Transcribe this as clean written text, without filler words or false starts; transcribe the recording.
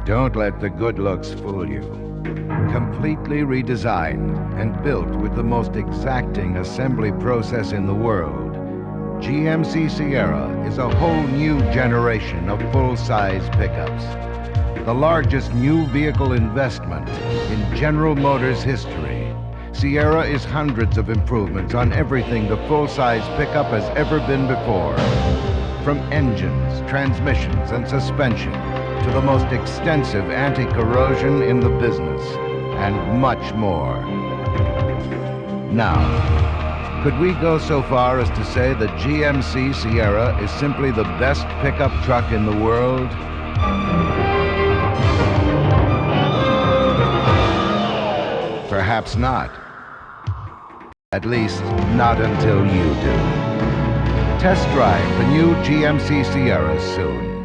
Don't let the good looks fool you. Completely redesigned and built with the most exacting assembly process in the world, GMC Sierra is a whole new generation of full-size pickups. The largest new vehicle investment in General Motors history, Sierra is hundreds of improvements on everything the full-size pickup has ever been before. From engines, transmissions, and suspension to the most extensive anti-corrosion in the business, and much more. Now, could we go so far as to say that GMC Sierra is simply the best pickup truck in the world? Perhaps not. At least, not until you do. Test drive the new GMC Sierra soon.